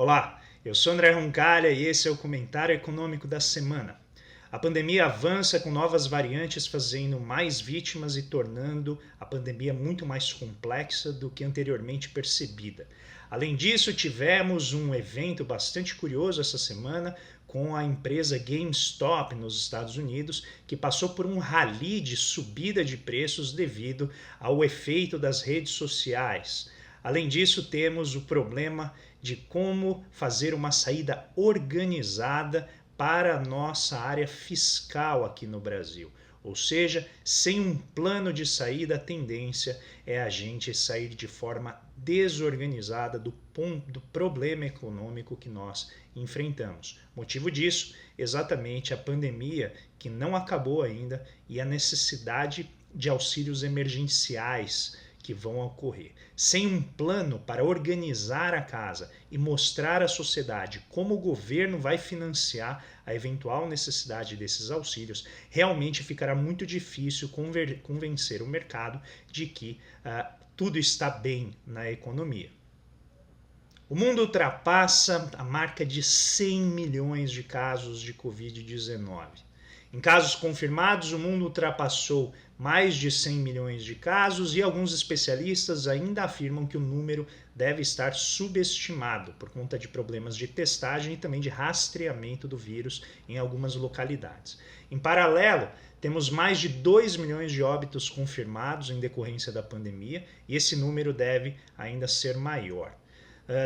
Olá, eu sou André Roncalha e esse é o Comentário Econômico da Semana. A pandemia avança com novas variantes fazendo mais vítimas e tornando a pandemia muito mais complexa do que anteriormente percebida. Além disso, tivemos um evento bastante curioso essa semana com a empresa GameStop nos Estados Unidos, que passou por um rally de subida de preços devido ao efeito das redes sociais. Além disso, temos o problema de como fazer uma saída organizada para a nossa área fiscal aqui no Brasil. Ou seja, sem um plano de saída, a tendência é a gente sair de forma desorganizada do problema econômico que nós enfrentamos. Motivo disso, exatamente a pandemia que não acabou ainda e a necessidade de auxílios emergenciais que vão ocorrer. Sem um plano para organizar a casa e mostrar à sociedade como o governo vai financiar a eventual necessidade desses auxílios, realmente ficará muito difícil convencer o mercado de que tudo está bem na economia. O mundo ultrapassa a marca de 100 milhões de casos de Covid-19. Em casos confirmados, o mundo ultrapassou mais de 100 milhões de casos e alguns especialistas ainda afirmam que o número deve estar subestimado por conta de problemas de testagem e também de rastreamento do vírus em algumas localidades. Em paralelo, temos mais de 2 milhões de óbitos confirmados em decorrência da pandemia e esse número deve ainda ser maior.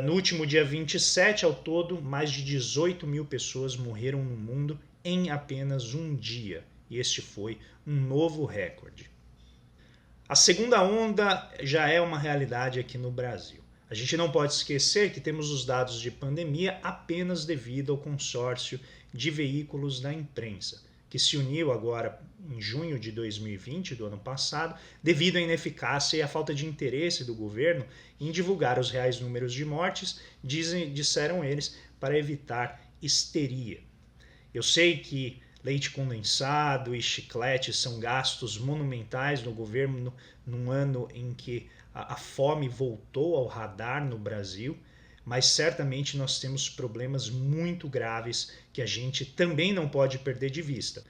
No último dia 27, ao todo, mais de 18 mil pessoas morreram no mundo em apenas um dia, e este foi um novo recorde. A segunda onda já é uma realidade aqui no Brasil. A gente não pode esquecer que temos os dados de pandemia apenas devido ao consórcio de veículos da imprensa, que se uniu agora em junho de 2020, do ano passado, devido à ineficácia e à falta de interesse do governo em divulgar os reais números de mortes, disseram eles, para evitar histeria. Eu sei que leite condensado e chiclete são gastos monumentais no governo num ano em que a fome voltou ao radar no Brasil, mas certamente nós temos problemas muito graves que a gente também não pode perder de vista.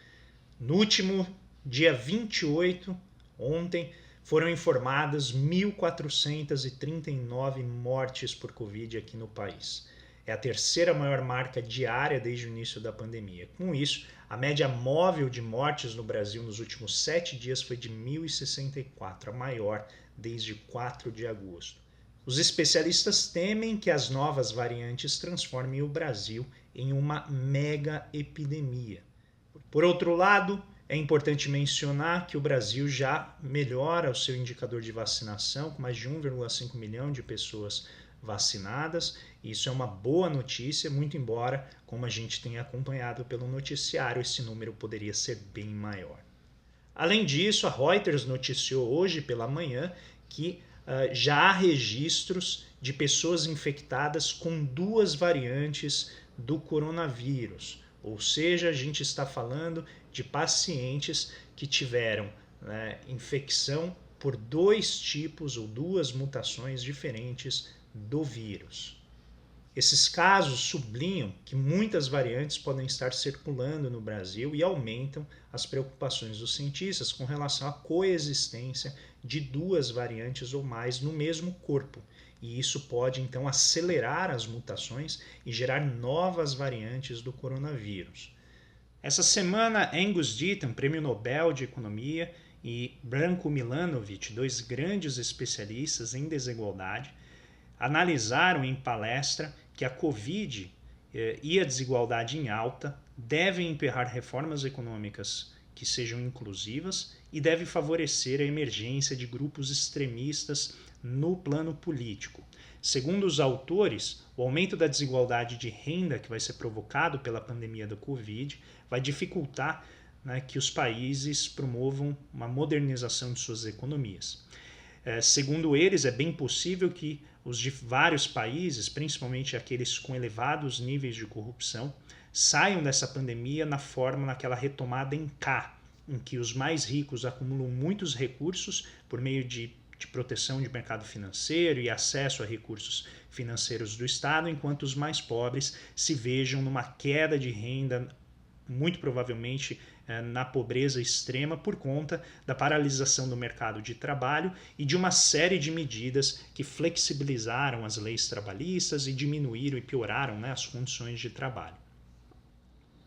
No último dia 28, ontem, foram informadas 1.439 mortes por Covid aqui no país. É a terceira maior marca diária desde o início da pandemia. Com isso, a média móvel de mortes no Brasil nos últimos 7 dias foi de 1.064, a maior desde 4 de agosto. Os especialistas temem que as novas variantes transformem o Brasil em uma mega epidemia. Por outro lado, é importante mencionar que o Brasil já melhora o seu indicador de vacinação, com mais de 1,5 milhão de pessoas vacinadas. Isso é uma boa notícia, muito embora, como a gente tenha acompanhado pelo noticiário, esse número poderia ser bem maior. Além disso, a Reuters noticiou hoje pela manhã que já há registros de pessoas infectadas com 2 variantes do coronavírus. Ou seja, a gente está falando de pacientes que tiveram infecção por 2 tipos ou 2 mutações diferentes do vírus. Esses casos sublinham que muitas variantes podem estar circulando no Brasil e aumentam as preocupações dos cientistas com relação à coexistência de 2 variantes ou mais no mesmo corpo. E isso pode então acelerar as mutações e gerar novas variantes do coronavírus. Essa semana, Angus Deaton, Prêmio Nobel de Economia, e Branko Milanovic, 2 grandes especialistas em desigualdade, analisaram em palestra que a Covid e a desigualdade em alta devem emperrar reformas econômicas que sejam inclusivas e devem favorecer a emergência de grupos extremistas no plano político. Segundo os autores, o aumento da desigualdade de renda que vai ser provocado pela pandemia da Covid vai dificultar que os países promovam uma modernização de suas economias. Segundo eles, é bem possível que os de vários países, principalmente aqueles com elevados níveis de corrupção, saiam dessa pandemia naquela retomada em K, em que os mais ricos acumulam muitos recursos por meio de de proteção de mercado financeiro e acesso a recursos financeiros do Estado, enquanto os mais pobres se vejam numa queda de renda, muito provavelmente na pobreza extrema, por conta da paralisação do mercado de trabalho e de uma série de medidas que flexibilizaram as leis trabalhistas e diminuíram e pioraram, né, as condições de trabalho.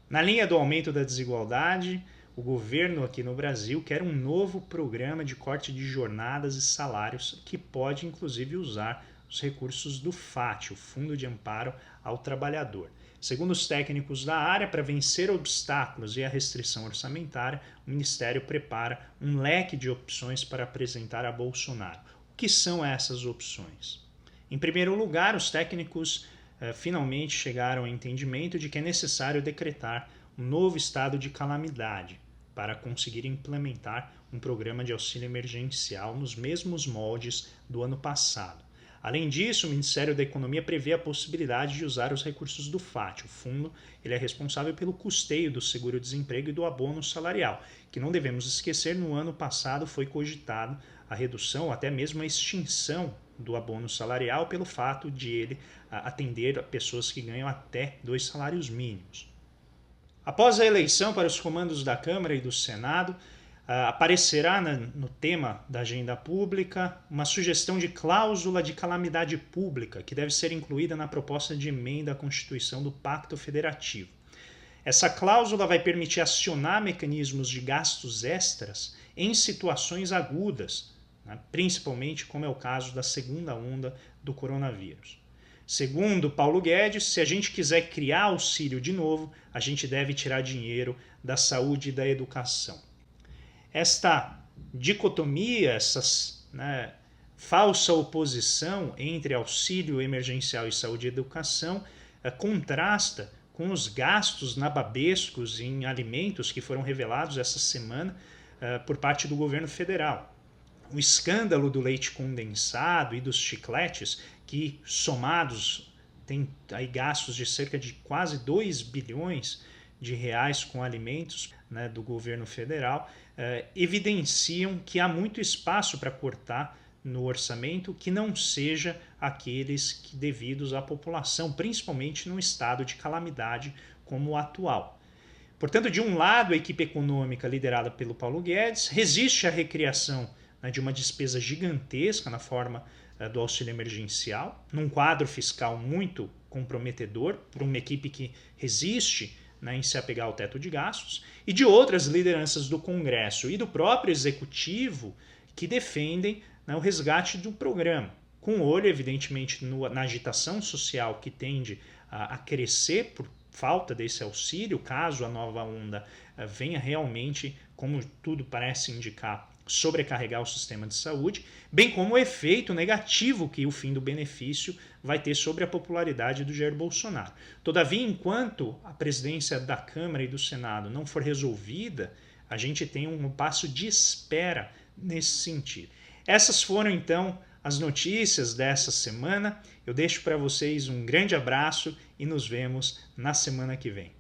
Na linha do aumento da desigualdade, o governo aqui no Brasil quer um novo programa de corte de jornadas e salários que pode inclusive usar os recursos do FAT, o Fundo de Amparo ao Trabalhador. Segundo os técnicos da área, para vencer obstáculos e a restrição orçamentária, o Ministério prepara um leque de opções para apresentar a Bolsonaro. O que são essas opções? Em primeiro lugar, os técnicos finalmente chegaram ao entendimento de que é necessário decretar um novo estado de calamidade para conseguir implementar um programa de auxílio emergencial nos mesmos moldes do ano passado. Além disso, o Ministério da Economia prevê a possibilidade de usar os recursos do FAT. O fundo ele é responsável pelo custeio do seguro-desemprego e do abono salarial, que não devemos esquecer, no ano passado foi cogitado a redução ou até mesmo a extinção do abono salarial pelo fato de ele atender a pessoas que ganham até 2 salários mínimos. Após a eleição para os comandos da Câmara e do Senado, aparecerá no tema da agenda pública uma sugestão de cláusula de calamidade pública que deve ser incluída na proposta de emenda à Constituição do Pacto Federativo. Essa cláusula vai permitir acionar mecanismos de gastos extras em situações agudas, né, principalmente como é o caso da segunda onda do coronavírus. Segundo Paulo Guedes, se a gente quiser criar auxílio de novo, a gente deve tirar dinheiro da saúde e da educação. Esta dicotomia, essa falsa oposição entre auxílio emergencial e saúde e educação contrasta com os gastos nababescos em alimentos que foram revelados essa semana por parte do governo federal. O escândalo do leite condensado e dos chicletes, que somados tem aí gastos de cerca de quase 2 bilhões de reais com alimentos, né, do governo federal, evidenciam que há muito espaço para cortar no orçamento que não seja aqueles que devidos à população, principalmente num estado de calamidade como o atual. Portanto, de um lado, a equipe econômica liderada pelo Paulo Guedes resiste à recriação, né, de uma despesa gigantesca na forma do auxílio emergencial, num quadro fiscal muito comprometedor, por uma equipe que resiste, né, em se apegar ao teto de gastos, e de outras lideranças do Congresso e do próprio Executivo que defendem, né, o resgate do programa, com olho, evidentemente, na agitação social que tende a crescer por falta desse auxílio, caso a nova onda venha realmente, como tudo parece indicar, sobrecarregar o sistema de saúde, bem como o efeito negativo que o fim do benefício vai ter sobre a popularidade do Jair Bolsonaro. Todavia, enquanto a presidência da Câmara e do Senado não for resolvida, a gente tem um passo de espera nesse sentido. Essas foram, então, as notícias dessa semana. Eu deixo para vocês um grande abraço e nos vemos na semana que vem.